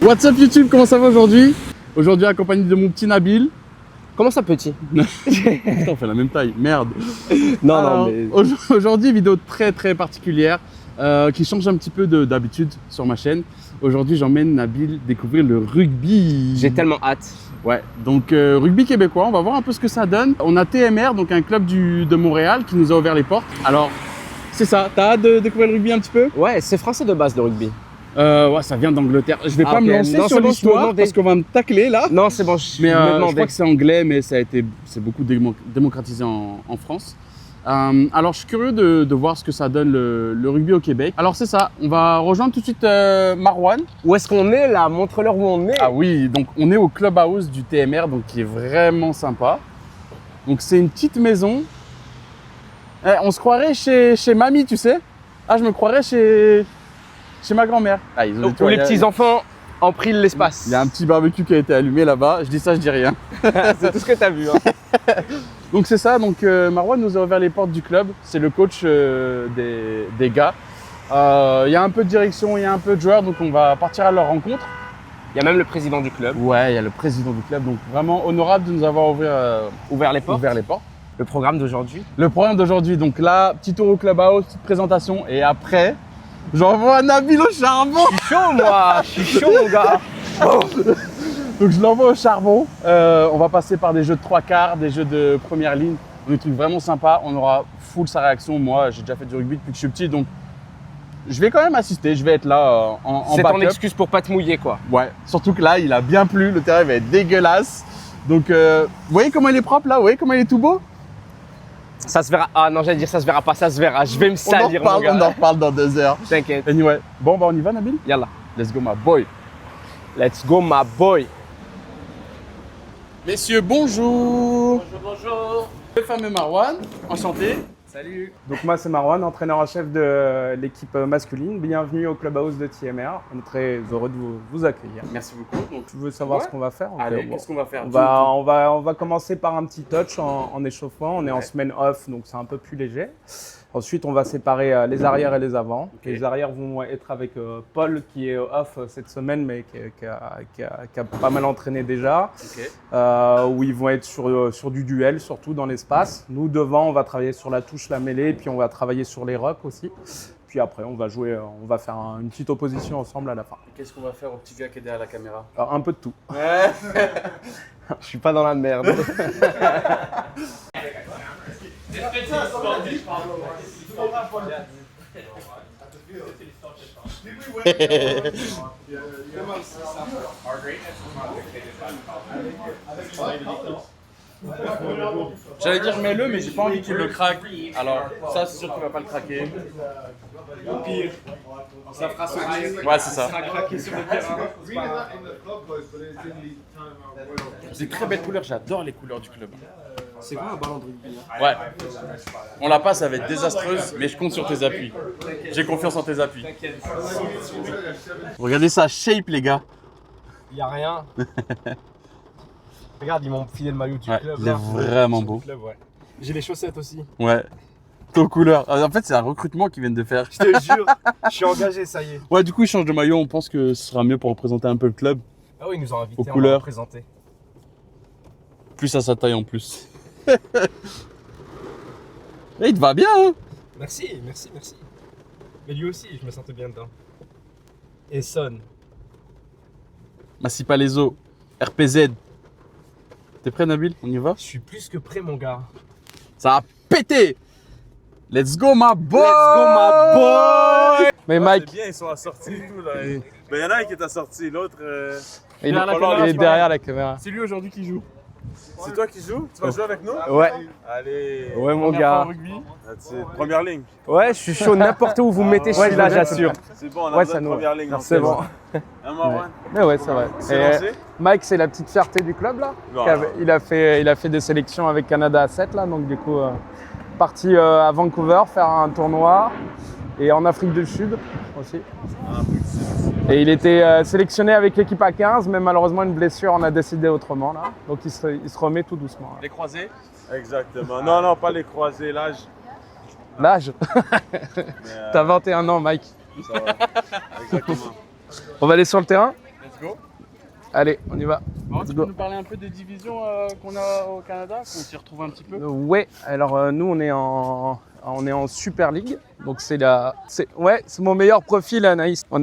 What's up YouTube, comment ça va aujourd'hui? Aujourd'hui accompagné de mon petit Nabil. Comment ça petit? Putain, on fait la même taille, merde. Non, Alors, non, mais... Aujourd'hui, vidéo très particulière qui change un petit peu d'habitude sur ma chaîne. Aujourd'hui, j'emmène Nabil découvrir le rugby. J'ai tellement hâte. Ouais, donc rugby québécois, on va voir un peu ce que ça donne. On a TMR, donc un club de Montréal qui nous a ouvert les portes. Alors, c'est ça, t'as hâte de découvrir le rugby un petit peu? Ouais, c'est français de base le rugby. Ouais, ça vient d'Angleterre. Je vais pas me lancer non, sur bon, l'histoire parce qu'on va me tacler là. Non, c'est bon, Mais je crois que c'est anglais, mais c'est beaucoup démocratisé en France. Alors, je suis curieux de voir ce que ça donne le rugby au Québec. Alors, c'est ça, on va rejoindre tout de suite Marwan. Où est-ce qu'on est là? Montre-leur où on est. Ah oui, donc on est au clubhouse du TMR, donc qui est vraiment sympa. Donc, c'est une petite maison. On se croirait chez mamie, tu sais. Ah, je me croirais chez ma grand-mère. Ah, Où les petits-enfants ont pris l'espace. Il y a un petit barbecue qui a été allumé là-bas. Je dis ça, je dis rien. C'est tout ce que tu as vu. Hein. Donc c'est ça, donc Marwan nous a ouvert les portes du club. C'est le coach des gars. Il y a un peu de direction, il y a un peu de joueurs, donc on va partir à leur rencontre. Il y a même le président du club. Ouais, il y a le président du club, donc vraiment honorable de nous avoir Ouvert les portes. Le programme d'aujourd'hui. Le programme d'aujourd'hui, donc là, petit tour au clubhouse, petite présentation, et après, j'envoie Nabil au charbon. Je suis chaud moi, je suis chaud mon gars. Oh. Donc je l'envoie au charbon. On va passer par des jeux de 3/4, des jeux de première ligne, des trucs vraiment sympas. On aura full sa réaction. Moi, j'ai déjà fait du rugby depuis que je suis petit, donc je vais quand même assister. Je vais être là en backup. C'est ton excuse pour pas te mouiller quoi. Ouais, surtout que là, il a bien plu. Le terrain va être dégueulasse. Donc, vous voyez comment il est propre là? Vous voyez comment il est tout beau? Ça se verra. Ah non, j'allais dire ça se verra pas, ça se verra. Je vais me salir mon gars. On en reparle dans 2 heures. T'inquiète. Anyway, bon, bah on y va Nabil? Yallah. Let's go my boy. Let's go my boy. Messieurs, bonjour. Bonjour. Le fameux Marwan, enchanté. Salut. Donc moi c'est Marwan, entraîneur en chef de l'équipe masculine. Bienvenue au clubhouse de TMR. On est très heureux de vous accueillir. Merci beaucoup. Donc, Tu veux savoir Ouais. ce qu'on va faire? allez, Ok, qu'est-ce qu'on va faire? on va commencer par un petit touch en échauffement. On est en Ouais. semaine off, donc c'est un peu plus léger. Ensuite, on va séparer les arrières et les avants. Ok. Les arrières vont être avec Paul qui est off cette semaine, mais qui a pas mal entraîné déjà. Ok. Où ils vont être sur du duel, surtout dans l'espace. Nous, devant, on va travailler sur la touche, la mêlée, et puis on va travailler sur les rocks aussi. Puis après, on va jouer, on va faire une petite opposition ensemble à la fin. Qu'est-ce qu'on va faire au petit gars qui est derrière la caméra? Alors, un peu de tout. Ouais. Je suis pas dans la merde. J'allais dire mets-le, mais j'ai pas envie qu'il le craque. Alors, ça, c'est sûr qu'il va pas le craquer. Au pire, ça fera sourire. Ouais, c'est ça. Ça sera craqué sur le terrain. C'est pas grave. C'est très belle couleur, j'adore les couleurs du club. C'est quoi un ballon de rugby? Ouais. On la passe, ça va être désastreuse, mais je compte sur tes appuis. J'ai confiance en tes appuis. Regardez sa shape, les gars. Il y a rien. Regarde, ils m'ont filé le maillot du Ouais, club. il est là. vraiment beau. Club, ouais. J'ai les chaussettes aussi. Ouais. Aux couleurs. En fait, c'est un recrutement qu'ils viennent de faire. Je te jure, je suis engagé, ça y est. Ouais, du coup, ils changent de maillot. On pense que ce sera mieux pour représenter un peu le club. Ah oui, ils nous ont invités, Aux on va couleurs. présenter. Plus à sa taille en plus. Et il te va bien, hein? Merci. Mais lui aussi, je me sentais bien dedans. Et Son. Massi Palaiso, RPZ. T'es prêt, Nabil? On y va? Je suis plus que prêt, mon gars. Ça a pété! Let's go, my boy! Mais C'est Mike, bien, ils sont assortis et tout là. Ben, y en a un qui est assorti, l'autre. il Derrière la caméra, est c'est derrière la caméra. C'est lui aujourd'hui qui joue. C'est toi qui joues? Tu vas jouer avec nous? Ouais, Allez. ouais mon Première fois au gars. rugby. That's it. Première ligne. Ouais, je suis chaud n'importe où vous me mettez, je suis là, j'assure. C'est bon, on a Ouais, besoin ça de nous. première ligne. en C'est fait. bon. Hein, Marwan? Mais ouais, c'est vrai. C'est Et lancé? Mike, c'est la petite fierté du club là. Voilà. Il a fait des sélections avec Canada à 7 là, donc du coup, parti à Vancouver faire un tournoi et en Afrique du Sud aussi. Et il était sélectionné avec l'équipe à 15, mais malheureusement une blessure, on a décidé autrement là. Donc il se remet tout doucement. Là. Les croisés. Exactement. Non, pas les croisés, l'âge. L'âge, Mais, t'as 21 ans Mike. ça va. Exactement. On va aller sur le terrain? Let's Let's go. Allez, on y va. Alors, Let's tu go. peux nous parler un peu des divisions qu'on a au Canada, qu'on s'y retrouve un petit peu? Ouais, alors nous on est en Super League, donc c'est mon meilleur profil Anaïs. On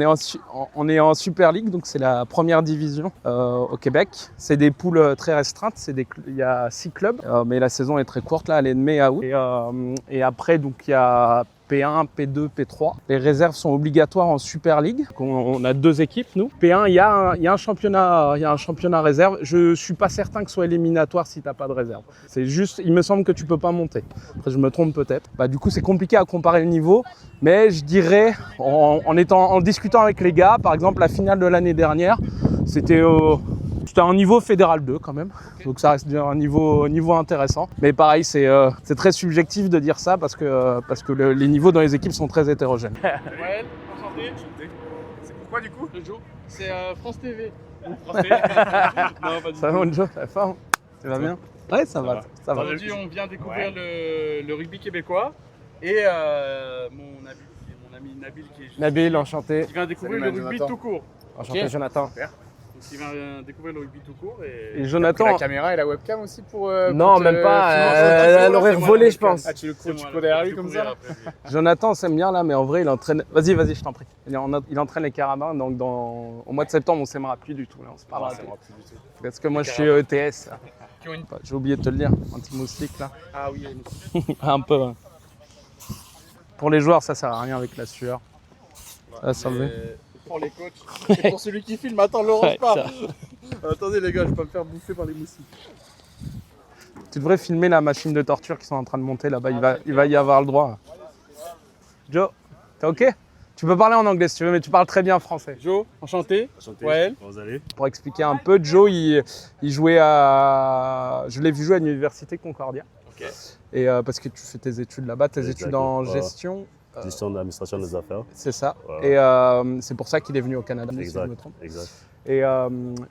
est en Super League, donc c'est la première division au Québec. C'est des poules très restreintes, il y a 6 clubs, mais la saison est très courte là, elle est de mai à août. Et après donc il y a P1, P2, P3. Les réserves sont obligatoires en Super League. On a 2 équipes, nous. P1, il y a un championnat réserve. Je suis pas certain que ce soit éliminatoire si tu n'as pas de réserve. C'est juste, il me semble que tu peux pas monter. Après, je me trompe peut-être. Du coup, c'est compliqué à comparer le niveau. Mais je dirais, en discutant avec les gars, par exemple, la finale de l'année dernière, c'était un niveau fédéral 2 quand même, donc ça reste un niveau intéressant. Mais pareil, c'est très subjectif de dire ça parce que les niveaux dans les équipes sont très hétérogènes. Ouais, enchanté. C'est pourquoi du coup? Le Joe, c'est France TV. France TV. Non, pas du Ça va, tout. mon Joe, la forme? Tu vas bien? Ouais, ça va. Aujourd'hui, on vient découvrir le rugby québécois et mon ami Nabil Nabil, enchanté. qui vient découvrir Salut, le rugby Jonathan. tout court. Enchanté, Ok. Jonathan. Donc, il vient découvrir le rugby tout court et Et Jonathan, La caméra et la webcam aussi pour. Non, même pas. Elle aurait volé, je pense. Ah, tu le c'est cours moi, derrière là, lui je comme découvrir ça après. Jonathan s'aime bien là, mais en vrai, il entraîne. Vas-y, je t'en prie. Il entraîne les carabins, donc au mois de septembre, on s'aimera plus du tout. Là, on se parlera. Parce que moi, je suis ETS. là. Qui ont une- J'ai oublié de te le dire, anti-moustique là. Ah oui, Un peu. Ouais. Pour les joueurs, ça sert à rien avec la sueur. Ça va s'enlever. pour les coachs. Et pour celui qui filme, attends, Laurence pas. Attendez les gars, je vais pas me faire bouffer par les moustiques. Tu devrais filmer la machine de torture qui sont en train de monter là-bas. Il va y avoir le droit. Joe, t'es ok? Tu peux parler en anglais si tu veux, mais tu parles très bien français. Joe, enchanté. Enchanté. Ouais. Comment vous allez? Pour expliquer un peu, Joe, il jouait à. Je l'ai vu jouer à l'université Concordia. Ok. Et parce que tu fais tes études là-bas, tes études en Exactement. gestion. Gestion d'administration des affaires. C'est ça. Ouais. Et c'est pour ça qu'il est venu au Canada, si je Exact. me trompe. Exact. Et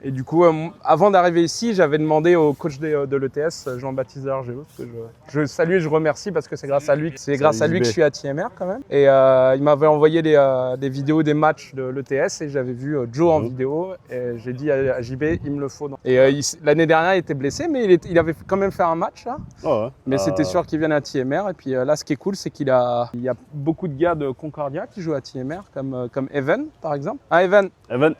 du coup, avant d'arriver ici, j'avais demandé au coach de l'ETS, Jean-Baptiste Argéo, que je salue et je remercie parce que c'est grâce à lui que je suis à TMR quand même. Et il m'avait envoyé des vidéos des matchs de l'ETS et j'avais vu Joe en vidéo et j'ai dit à JB, il me le faut. Et l'année dernière, il était blessé, mais il avait quand même fait un match là. Oh, ouais. Mais c'était sûr qu'il vienne à TMR. Et puis là, ce qui est cool, c'est il y a beaucoup de gars de Concordia qui jouent à TMR, comme Evan par exemple. Ah, Evan, Evan,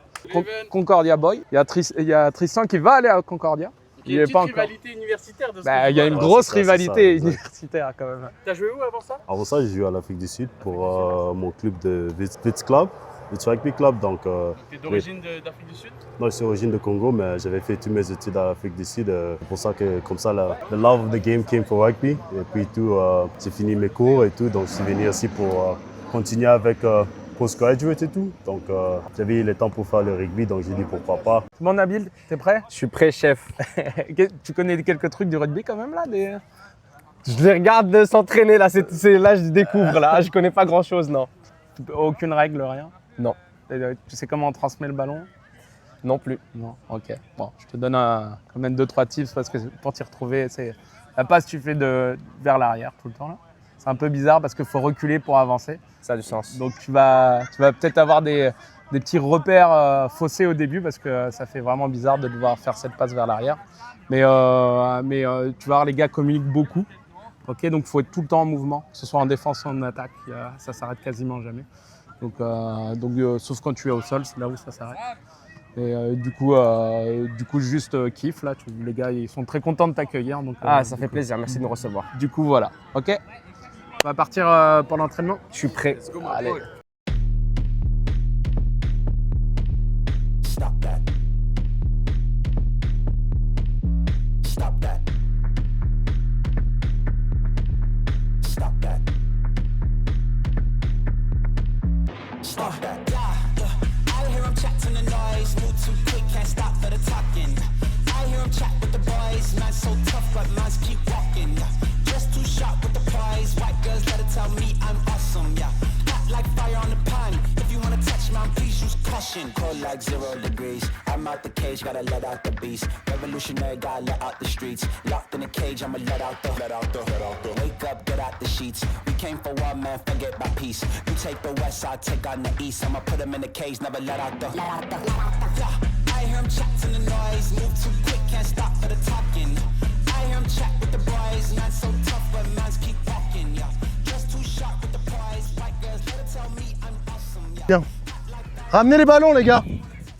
Concordia Boy. Il y a Tristan qui va aller à Concordia. Il y a une petite rivalité universitaire de ce que Il y a je une vois, Ouais, grosse c'est ça, rivalité c'est ça, exact. universitaire quand même. là. T'as joué où avant ça? avant ça, j'ai joué à l'Afrique du Sud pour mon club de Wits Club, Wits Rugby Club. Donc, T'es d'origine d'Afrique du Sud? moi, je suis origine de Congo, mais j'avais fait toutes mes études à l'Afrique du Sud. C'est pour ça que, comme ça, the love of the game came for rugby. Et puis, tout, j'ai fini mes cours et tout. Donc, je suis venu ici pour continuer avec postgraduate et tout. Donc, j'avais eu le temps pour faire le rugby, donc j'ai dit pourquoi pas. Bon Nabil, t'es prêt? Je suis prêt, chef. Tu connais quelques trucs du rugby quand même là Je les regarde s'entraîner là. Là, je découvre là. Je connais pas grand chose, non. Aucune règle, rien? Non. Tu sais comment on transmet le ballon? Non plus. Non. Ok. Bon, je te donne quand même 2-3 tips parce que pour t'y retrouver, la passe tu fais vers l'arrière tout le temps là. C'est un peu bizarre parce qu'il faut reculer pour avancer. Ça a du sens. Donc tu vas peut-être avoir des petits repères faussés au début parce que ça fait vraiment bizarre de devoir faire cette passe vers l'arrière. Mais tu vas voir, les gars communiquent beaucoup. Ok, donc il faut être tout le temps en mouvement, que ce soit en défense ou en attaque. Ça s'arrête quasiment jamais. Donc sauf quand tu es au sol, c'est là où ça s'arrête. Et du coup juste kiffe là. Les gars ils sont très contents de t'accueillir. Donc, Ça fait plaisir. Merci de me recevoir. Du coup voilà. Ok. On va partir pour l'entraînement. Je suis prêt. Allez. Stop that. Stop that. Stop that. Stop that. I hear him chat to the noise. Move too quick, can't stop for the talking. I hear him chat with the boys. Man so tough, but man's keep walking. Just too sharp with the prize. White girls let it tell me I'm awesome. Yeah. Hot like fire on the pan. If you wanna touch man, please use caution. Cold like 0 degrees. I'm out the cage, gotta let out the beast. Revolutionary, gotta let out the streets. Locked in a cage, I'ma let out the. Wake up, get out the sheets. We came for one man, forget about peace. You take the west, I take on the east. I'ma put them in the cage, never let out the. Yeah. Ramenez les ballons, les gars.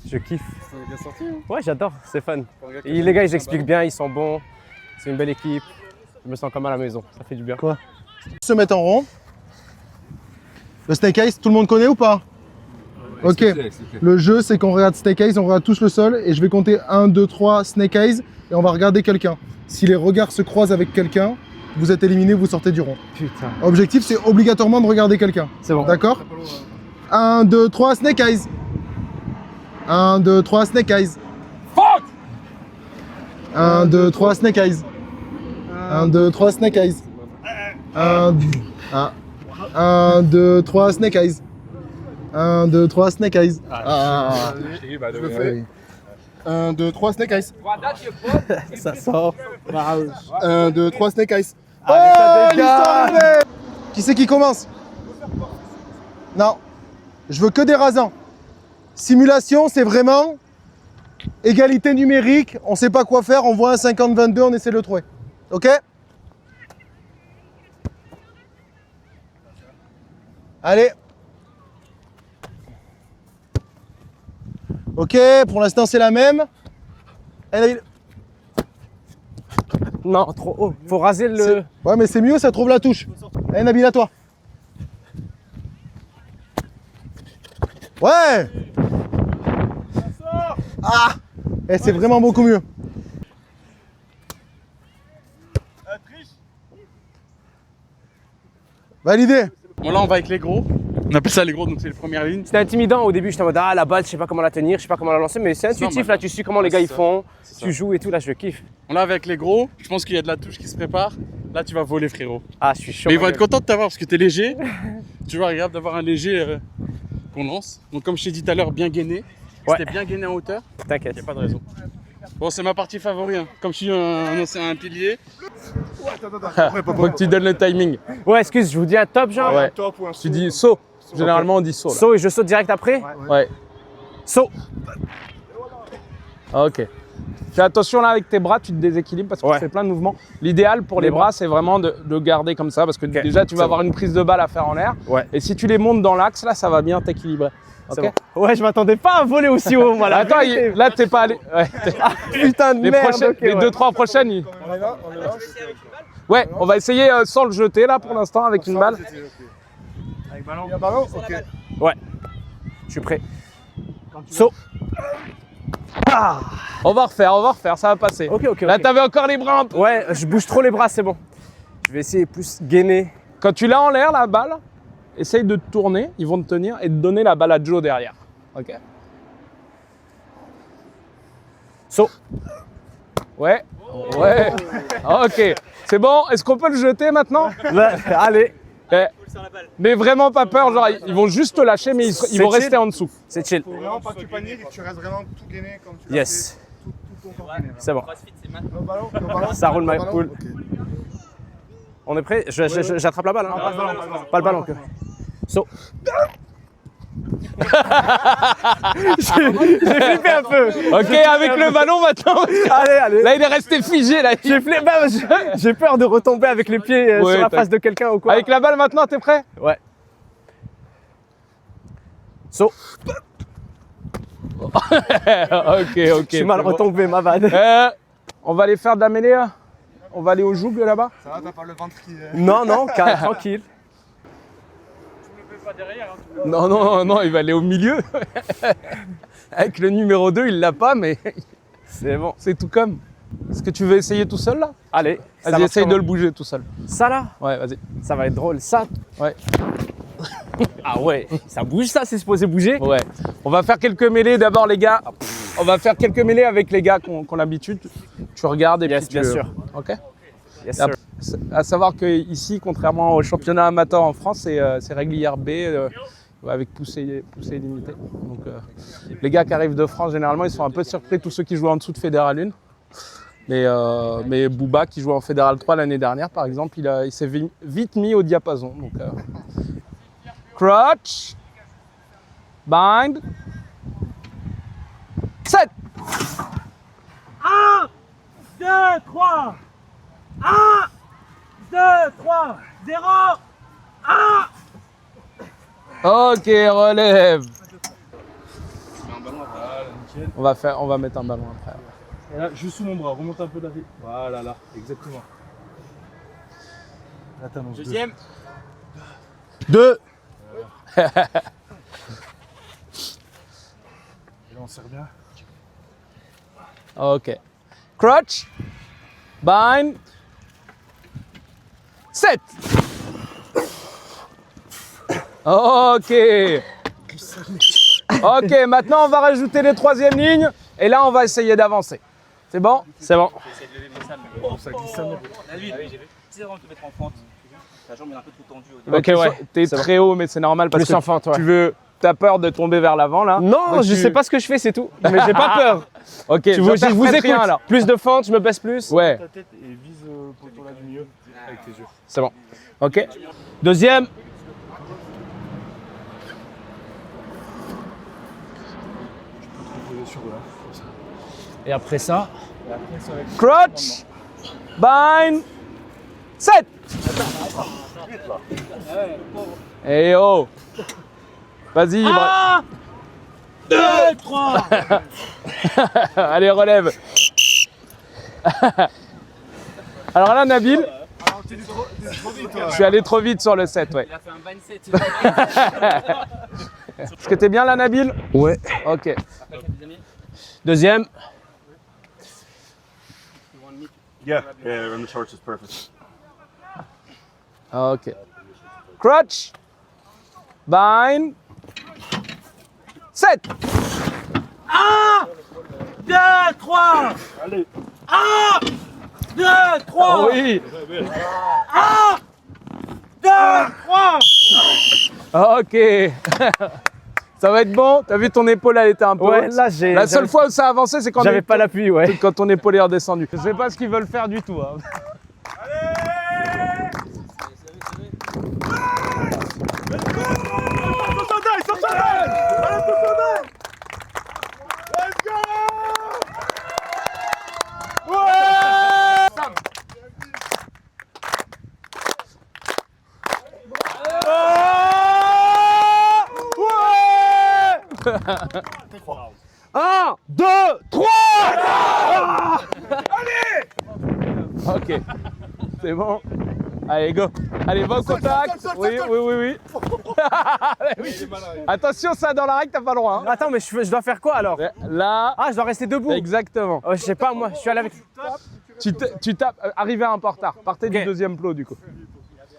Je kiffe. Ça est bien sorti, hein. Ouais, j'adore, c'est fun. Et les gars, ils expliquent bien, ils sont bons. C'est une belle équipe. Je me sens comme à la maison, ça fait du bien. Quoi? Se mettre en rond. Le Snake Eyes, tout le monde connaît ou pas? Ok. Le jeu, c'est qu'on regarde Snake Eyes, on regarde tous le sol et je vais compter 1, 2, 3 Snake Eyes et on va regarder quelqu'un. Si les regards se croisent avec quelqu'un, vous êtes éliminé, vous sortez du rond. Putain. Objectif, c'est obligatoirement de regarder quelqu'un. C'est bon. D'accord? 1, 2, 3 Snake Eyes. 1, 2, 3 Snake Eyes. Fuck! 1, 2, 3 Snake Eyes. 1, 2, 3 Snake Eyes. 1, 2, 3 Snake Eyes. 1, 2, 3 Snake Eyes. Je le fais. 1, 2, 3 Snake Eyes. Ça sort. 1, 2, 3 Snake Eyes. Allez, ça Oh, dégage. l'histoire est vraie. Qui c'est qui commence? Non. Je veux que des rasants. Simulation, c'est vraiment égalité numérique. On sait pas quoi faire. On voit un 50-22, on essaie de le trouver. Ok? Allez. Ok, pour l'instant c'est la même. Eh, Nabil. Non, trop haut. Faut raser le. Ouais, mais c'est mieux, ça trouve la touche. Allez, Nabil, à toi. Ouais. Ah. Eh, c'est vraiment beaucoup mieux. Validé. Bon, là, on va avec les gros. On appelle ça les gros, donc c'est les premières lignes. C'était intimidant au début, j'étais en mode ah la balle, je sais pas comment la tenir, je sais pas comment la lancer, mais c'est intuitif normal. là, tu sais comment les gars ils ça. font, C'est tu joues et tout, là je kiffe. On est avec les gros. Je pense qu'il y a de la touche qui se prépare. Là, tu vas voler, frérot. Ah, je suis chaud. Mais ils vont être contents de t'avoir parce que t'es léger. Tu vois, regarde d'avoir un léger qu'on lance. Donc, comme je t'ai dit tout à l'heure, bien gainé. Ouais. C'était bien gainé en hauteur. T'inquiète. Il n'y a pas de raison. Bon, c'est ma partie favorite. Hein. Comme je suis un pilier. Faut que tu donnes le timing. Ouais, excuse, je vous dis un top genre. Ouais. Tu dis saut. Généralement, on dit saut. Là. Saut et je saute direct après. Ouais. Saut. Ok. Fais attention là avec tes bras, tu te déséquilibres parce que Ouais. tu fais plein de mouvements. L'idéal pour les bras, c'est vraiment de garder comme ça parce que déjà, tu vas c'est avoir une prise de balle à faire en l'air. Ouais. Et si tu les montes dans l'axe, là, ça va bien t'équilibrer. C'est Ok. bon. Ouais, je m'attendais pas à voler aussi haut, moi là. Attends, là, t'es pas allé. Ouais, Putain de les merde. prochaines, ok, les ouais. 2-3 prochaines. Ouais, on va essayer sans le jeter là pour l'instant avec une balle. Ouais. Je suis prêt. Saut. Ah. On va refaire, ça va passer. Ok. Là, t'avais encore les bras un peu. Ouais, je bouge trop les bras, c'est bon. Je vais essayer plus gainer. Quand tu l'as en l'air, la balle, essaye de te tourner, ils vont te tenir et de donner la balle à Joe derrière. Ok. Saut. Ouais. Ouais. Ok. C'est bon. Est-ce qu'on peut le jeter maintenant? Ouais, allez. Eh, mais vraiment pas peur. Genre, ils vont juste te lâcher, mais ils vont chill. rester en dessous. C'est chill. Vraiment pas que tu paniques et que tu restes vraiment tout gainé comme tu Yes. tout ton corps gainé. C'est bon. Le ballon, Ça roule, ma le ballon, poule. ok. On est prêt? J'attrape la balle. Hein. Pas le ballon. Pas le ballon que. Saut. J'ai flippé un peu. Ok, avec le ballon maintenant. Allez. Là, il est resté figé. Là. J'ai flippé. Bah, j'ai peur de retomber avec les pieds Ouais, sur la t'as- face de quelqu'un ou quoi. Avec la balle maintenant, t'es prêt? Ouais. Saut. Ok. Je suis mal c'est bon. retombé, ma vanne. On va aller faire de la mêlée. On va aller au joug là-bas. Ça va, t'as pas le ventre qui. Non, calme, tranquille. Non, il va aller au milieu. Avec le numéro 2, il l'a pas, mais C'est bon. c'est tout comme. Est-ce que tu veux essayer tout seul là? Allez. ça Vas-y, marche essaye de comment? le bouger tout seul. Ça là, Ouais, vas-y. ça va être drôle. Ça. Ouais. Ah ouais. Ça bouge ça, c'est supposé bouger. Ouais. On va faire quelques mêlées d'abord, les gars. On va faire quelques mêlées avec les gars qui ont l'habitude. Tu regardes et Yes, puis tu... bien sûr. Ok. Yes, Et après, à savoir que ici, contrairement au championnat amateur en France, c'est règle IRB avec poussée illimitée. Donc les gars qui arrivent de France, généralement, ils sont un peu surpris, tous ceux qui jouent en dessous de Fédéral 1. Mais Booba, qui jouait en Fédéral 3 l'année dernière, par exemple, il s'est vite mis au diapason. Donc, crotch, bind, set. 1, 2, 3. 1, 2, 3. 0. 1. Ok, relève. On va mettre un ballon après. Et là, juste sous mon bras, remonte un peu la vie. Voilà, là, exactement. Là, t'annonces 2. Deuxième. 2. Et là, on serre bien. Ok. Crutch. Bind. Set. Ok. Ok, maintenant on va rajouter les troisièmes lignes et là on va essayer d'avancer. C'est bon? C'est bon. Ça glisse sa mère. Ta jambe est un peu trop tendue. Ok, ouais. T'es très haut, mais c'est normal parce Plus que en fente, ouais. t'as peur de tomber vers l'avant là. Non, Donc je sais pas ce que je fais, c'est tout. Mais j'ai pas peur. Ok, Je vous écoute. rien, alors. Plus de fente, je me baisse plus. Ouais, Ta tête et vise le poteau là du milieu avec tes yeux. C'est bon. ok. Deuxième. Poser sur là. Et après ça. Crutch. Bind. Set. Et oh. Vas-y. 2, 3. Allez, relève. Alors là, Nabil, je suis allé trop vite sur le set, ouais. Il a fait un bind set. Est-ce que t'es bien là, Nabil? Ouais. Ok. Deuxième. Yeah, on the shorts is perfect. Ok. Crutch. Bind. Set. 2, 3. Allez. 1, 2, 3. Oh oui. 2, 3. Ok. Ça va être bon. T'as vu ton épaule, elle était un peu Ouais, haute. là j'ai. La seule fois où ça a avancé, c'est quand J'avais pas l'appui, ouais. quand ton épaule est redescendue. Je sais pas ce qu'ils veulent faire du tout. Hein. Un, deux, trois. Ok, c'est bon. Allez, go. Allez, va au contact. Oui. Oui. Attention, ça dans la règle, t'as pas le droit. Hein. Attends, mais je dois faire quoi alors? Là, Ah, je dois rester debout. exactement. Oh, je sais pas, moi, je suis allé avec. Tu tapes, arrivez un peu en retard. Partez du Ok. deuxième plot, du coup.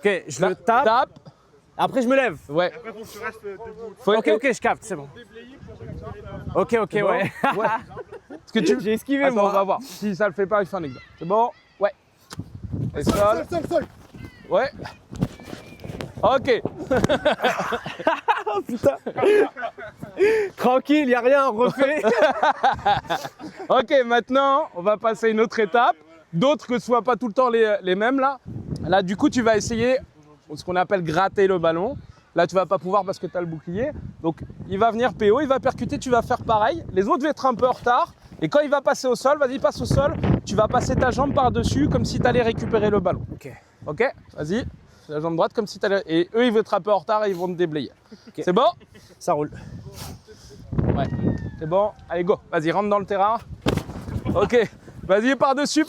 Ok, je le tape. Tape. Après, je me lève. Ouais. Ok, je capte, c'est bon. Ok, ouais. Ouais. Est-ce que tu... J'ai esquivé, Attends, moi. on va voir. Si ça le fait pas, il fait un exemple. C'est bon? Ouais. Et sol. Ouais. Ok. Oh putain. Tranquille, y a rien, on refait. Ok, maintenant, on va passer à une autre étape. D'autres que ce soit pas tout le temps les mêmes là. Là, du coup, tu vas essayer ce qu'on appelle gratter le ballon. Là, tu vas pas pouvoir parce que tu as le bouclier. Donc, il va venir PO, il va percuter, tu vas faire pareil. Les autres vont être un peu en retard. Et quand il va passer au sol, vas-y, passe au sol. Tu vas passer ta jambe par-dessus comme si tu allais récupérer le ballon. Ok, vas-y. La jambe droite comme si tu allais... Et eux, ils vont être un peu en retard et ils vont te déblayer. Ok. C'est bon? Ça roule. Ouais. C'est bon? Allez, go. Vas-y, rentre dans le terrain. Ok. Vas-y, par-dessus.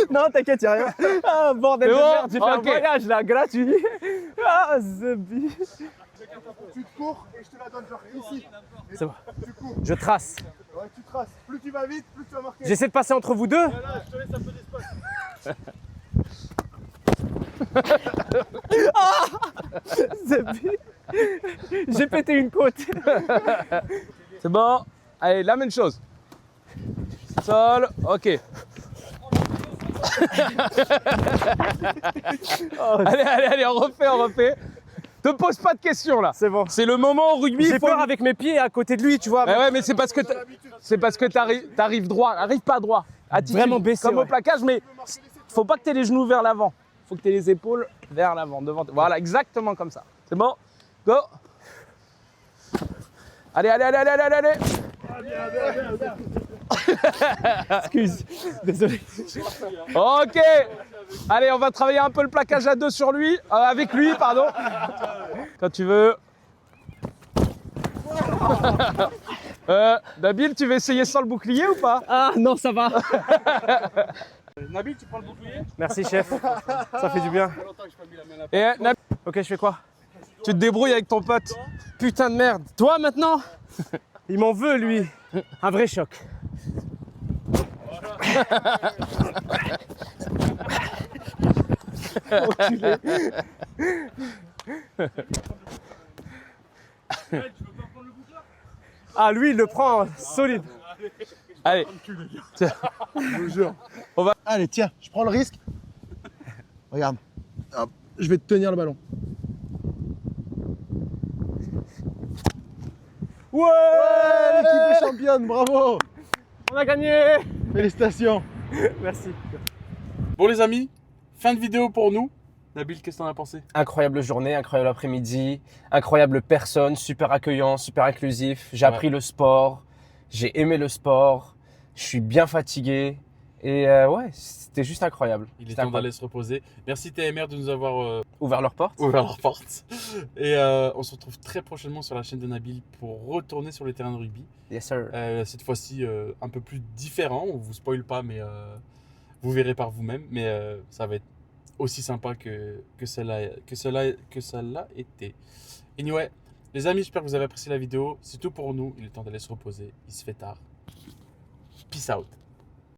Non, t'inquiète, y'a rien. Ah, bordel C'est de bon. merde, j'ai fait un Ok. voyage là, gratuit. Ah, Zebi. Tu te cours et je te la donne genre ici. C'est bon. Tu cours. Je trace. Ouais, tu traces. Plus tu vas vite, plus tu vas marquer. J'essaie de passer entre vous deux. Là, je te laisse un peu d'espace. Zebi. J'ai pété une côte. C'est bon. Allez, la même chose. Sol. Ok. Allez, on refait. Te pose pas de questions là. C'est bon. C'est le moment au rugby. J'ai peur avec mes pieds à côté de lui, tu vois. Mais ouais, mais c'est parce que t'arrives droit. Arrive pas droit. Attitude, Vraiment baissé, comme ouais. au plaquage, mais faut pas que t'aies les genoux vers l'avant. Faut que t'aies les épaules vers l'avant, devant. Voilà, exactement comme ça. C'est bon? Go. Allez. Excuse, désolé. Ok. Allez, on va travailler un peu le plaquage à deux sur lui. Avec lui, pardon. Quand tu veux. Nabil, tu veux essayer sans le bouclier ou pas? Ah non, ça va. Nabil, tu prends le bouclier? Merci chef, ça fait du bien. Et, Nabil, Ok, je fais quoi? tu te débrouilles avec ton pote. Putain de merde. Toi maintenant? Il m'en veut lui. Un vrai choc. Enculé. Ah lui il le prend solide. Allez. Tiens. Je vous jure. Allez, tiens, je prends le risque. Regarde. Hop, je vais te tenir le ballon. Ouais, L'équipe est championne, bravo. on a gagné. Félicitations. Merci. Bon les amis, fin de vidéo pour nous. Nabil, qu'est-ce que t'en as pensé? Incroyable journée, incroyable après-midi, incroyable personne, super accueillant, super inclusif. J'ai appris le sport, j'ai aimé le sport, je suis bien fatigué et ouais, c'était juste incroyable. Il est C'était temps incroyable. d'aller se reposer. Merci TMR de nous avoir Ouvert leurs portes. ouvert leurs portes. Et on se retrouve très prochainement sur la chaîne de Nabil pour retourner sur les terrains de rugby. Yes sir. Cette fois-ci un peu plus différent, on vous spoil pas mais vous verrez par vous-même. Mais ça va être aussi sympa que celle-là était. Anyway, les amis, j'espère que vous avez apprécié la vidéo. C'est tout pour nous, il est temps d'aller se reposer, il se fait tard. Peace out.